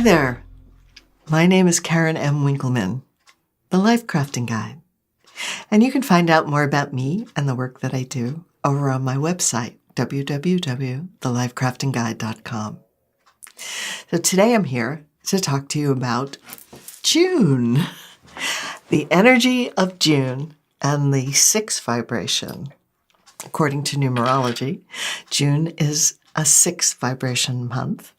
there. My name is Karen M. Winkelman, the Life Crafting Guide. And you can find out more about me and the work that I do over on my website, www.thelifecraftingguide.com. So today I'm here to talk to you about June, the energy of June and the 6 vibration. According to numerology, June is a 6 vibration month.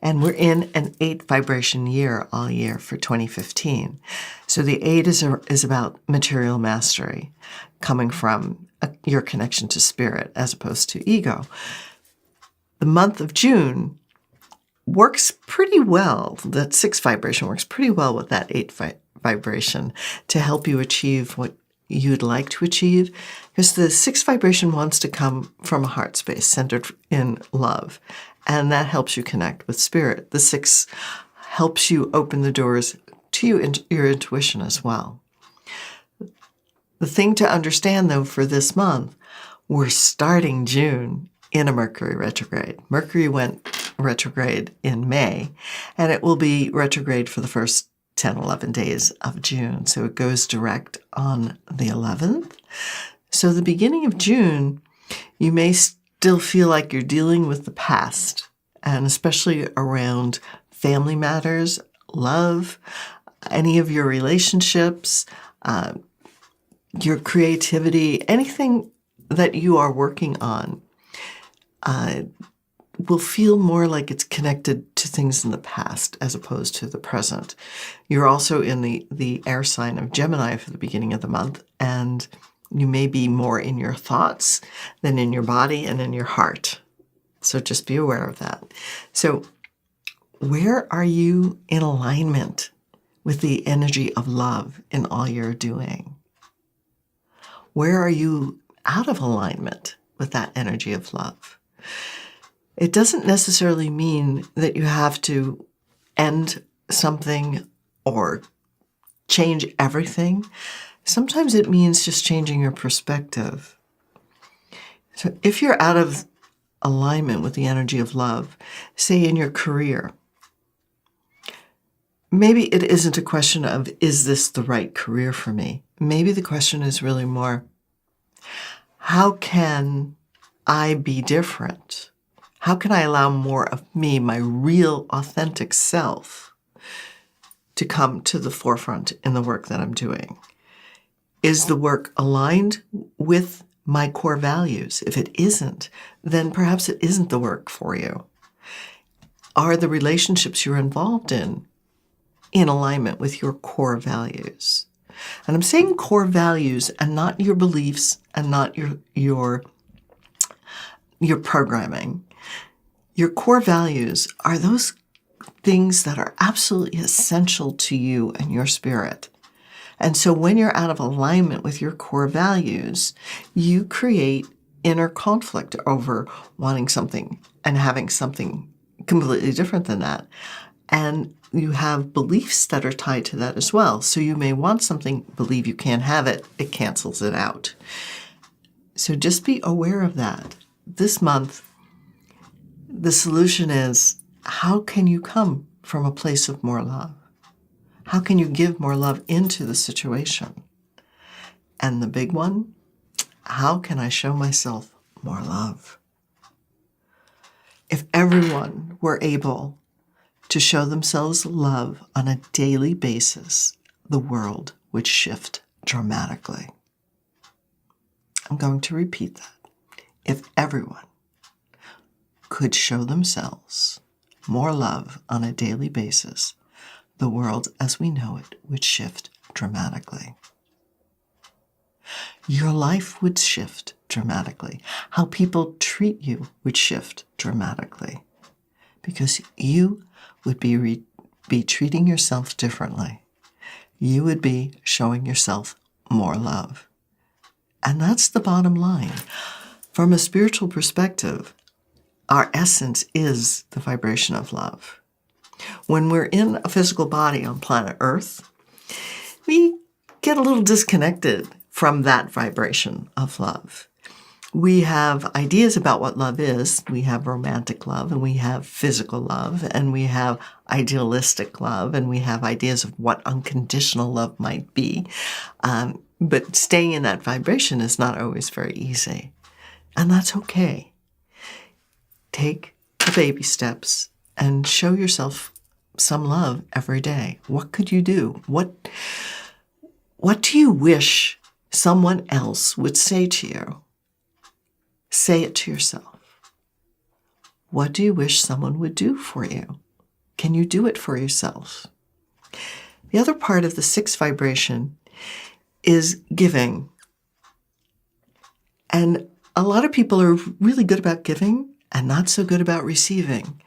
And we're in an 8 vibration year all year for 2015. So the 8 is about material mastery, coming from your connection to spirit as opposed to ego. The month of June works pretty well. That 6 vibration works pretty well with that 8 vibration to help you achieve what you'd like to achieve, because the 6 vibration wants to come from a heart space centered in love. And that helps you connect with spirit. The 6 helps you open the doors to your intuition as well. The thing to understand, though, for this month, we're starting June in a Mercury retrograde. Mercury went retrograde in May, and it will be retrograde for the first 10, 11 days of June. So it goes direct on the 11th. So the beginning of June, you may still feel like you're dealing with the past, and especially around family matters, love, any of your relationships, your creativity, anything that you are working on will feel more like it's connected to things in the past as opposed to the present. You're also in the air sign of Gemini for the beginning of the month, and you may be more in your thoughts than in your body and in your heart. So just be aware of that. So where are you in alignment with the energy of love in all you're doing? Where are you out of alignment with that energy of love? It doesn't necessarily mean that you have to end something or change everything. Sometimes it means just changing your perspective. So if you're out of alignment with the energy of love, say in your career, maybe it isn't a question of, is this the right career for me? Maybe the question is really more, how can I be different? How can I allow more of me, my real authentic self, to come to the forefront in the work that I'm doing? Is the work aligned with my core values? If it isn't, then perhaps it isn't the work for you. Are the relationships you're involved in alignment with your core values? And I'm saying core values and not your beliefs and not your programming. Your core values are those things that are absolutely essential to you and your spirit. And so when you're out of alignment with your core values, you create inner conflict over wanting something and having something completely different than that. And you have beliefs that are tied to that as well. So you may want something, believe you can't have it, it cancels it out. So just be aware of that. This month, the solution is, how can you come from a place of more love? How can you give more love into the situation? And the big one, how can I show myself more love? If everyone were able to show themselves love on a daily basis, the world would shift dramatically. I'm going to repeat that. If everyone could show themselves more love on a daily basis, the world as we know it would shift dramatically. Your life would shift dramatically. How people treat you would shift dramatically, because you would be treating yourself differently. You would be showing yourself more love. And that's the bottom line. From a spiritual perspective, our essence is the vibration of love. When we're in a physical body on planet Earth, we get a little disconnected from that vibration of love. we have ideas about what love is. We have romantic love, and we have physical love, and we have idealistic love, and we have ideas of what unconditional love might be. But staying in that vibration is not always very easy. And that's okay. Take the baby steps and show yourself some love every day. What could you do? What do you wish someone else would say to you? Say it to yourself. What do you wish someone would do for you? Can you do it for yourself? The other part of the 6 vibration is giving. And a lot of people are really good about giving and not so good about receiving.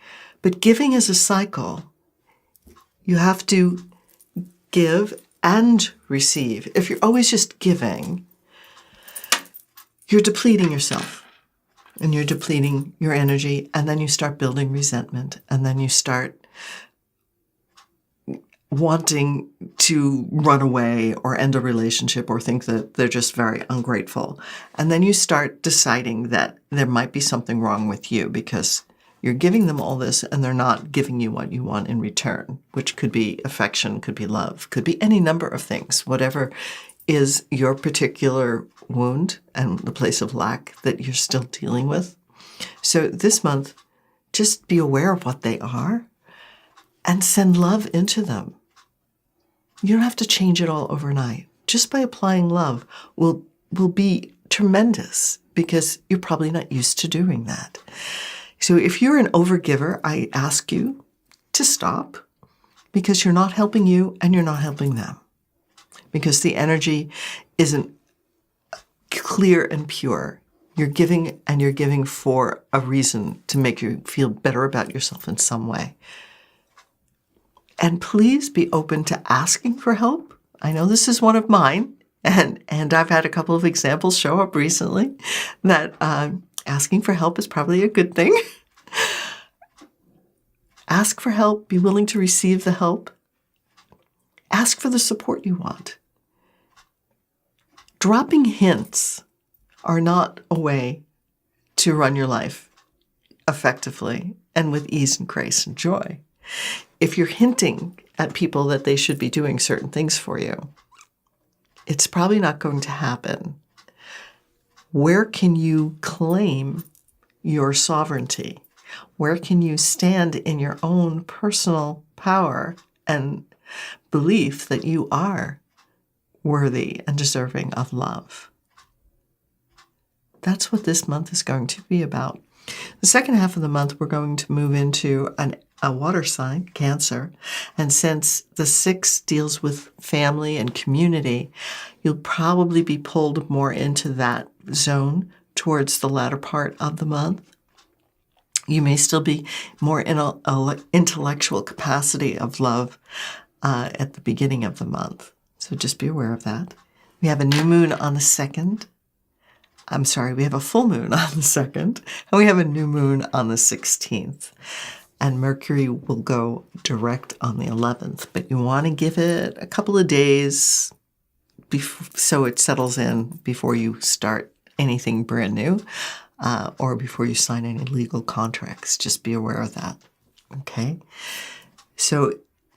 But giving is a cycle. You have to give and receive. If you're always just giving, you're depleting yourself. And you're depleting your energy, and then you start building resentment, and then you start wanting to run away or end a relationship or think that they're just very ungrateful. And then you start deciding that there might be something wrong with you because you're giving them all this and they're not giving you what you want in return, which could be affection, could be love, could be any number of things, whatever is your particular wound and the place of lack that you're still dealing with. So this month, just be aware of what they are and send love into them. You don't have to change it all overnight. Just by applying love will be tremendous because you're probably not used to doing that. So if you're an overgiver, I ask you to stop because you're not helping you and you're not helping them. Because the energy isn't clear and pure. You're giving, and you're giving for a reason to make you feel better about yourself in some way. And please be open to asking for help. I know this is one of mine, and I've had a couple of examples show up recently that asking for help is probably a good thing. Ask for help. Be willing to receive the help. Ask for the support you want. Dropping hints are not a way to run your life effectively and with ease and grace and joy. If you're hinting at people that they should be doing certain things for you, it's probably not going to happen. Where can you claim your sovereignty? Where can you stand in your own personal power and belief that you are worthy and deserving of love? That's what this month is going to be about. The second half of the month, we're going to move into a water sign, Cancer. And since the 6 deals with family and community, you'll probably be pulled more into that zone towards the latter part of the month. You may still be more in an intellectual capacity of love at the beginning of the month. So just be aware of that. We have a new moon on the 2nd. We have a full moon on the 2nd, and we have a new moon on the 16th. And Mercury will go direct on the 11th, but you want to give it a couple of days so it settles in before you start anything brand new or before you sign any legal contracts. Just be aware of that, okay? So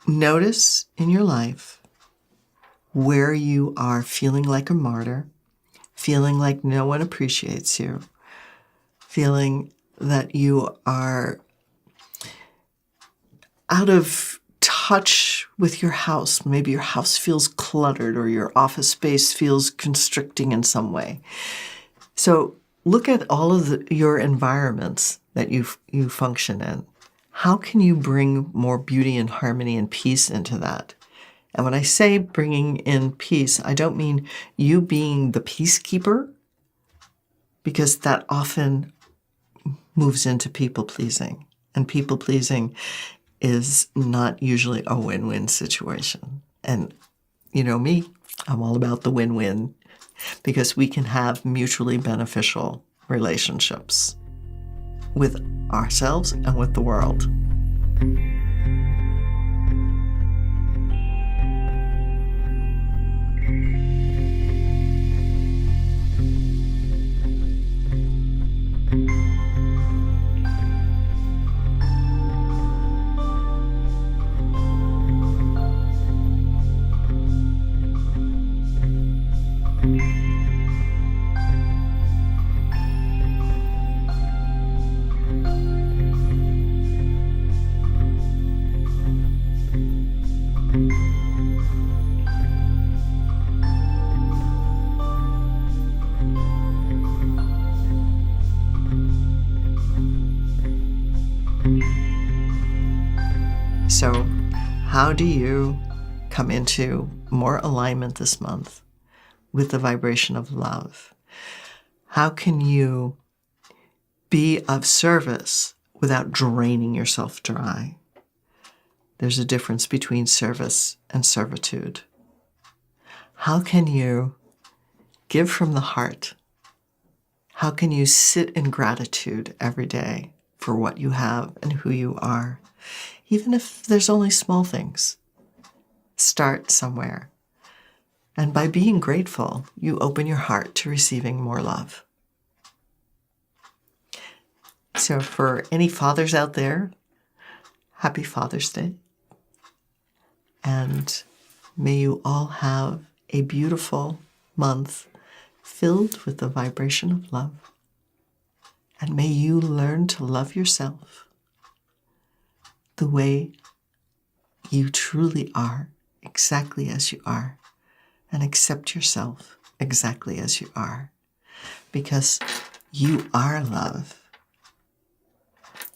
notice in your life where you are feeling like a martyr, feeling like no one appreciates you, feeling that you are out of touch with your house. Maybe your house feels cluttered or your office space feels constricting in some way. So look at all of your environments that you function in. How can you bring more beauty and harmony and peace into that? And when I say bringing in peace, I don't mean you being the peacekeeper, because that often moves into people-pleasing. And people-pleasing is not usually a win-win situation. And you know me, I'm all about the win-win, because we can have mutually beneficial relationships with ourselves and with the world. So, how do you come into more alignment this month with the vibration of love? How can you be of service without draining yourself dry? There's a difference between service and servitude. How can you give from the heart? How can you sit in gratitude every day for what you have and who you are? Even if there's only small things, start somewhere. And by being grateful, you open your heart to receiving more love. So for any fathers out there, happy Father's Day. And may you all have a beautiful month filled with the vibration of love. And may you learn to love yourself the way you truly are, exactly as you are, and accept yourself exactly as you are, because you are love,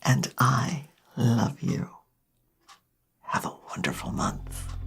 and I love you. Have a wonderful month.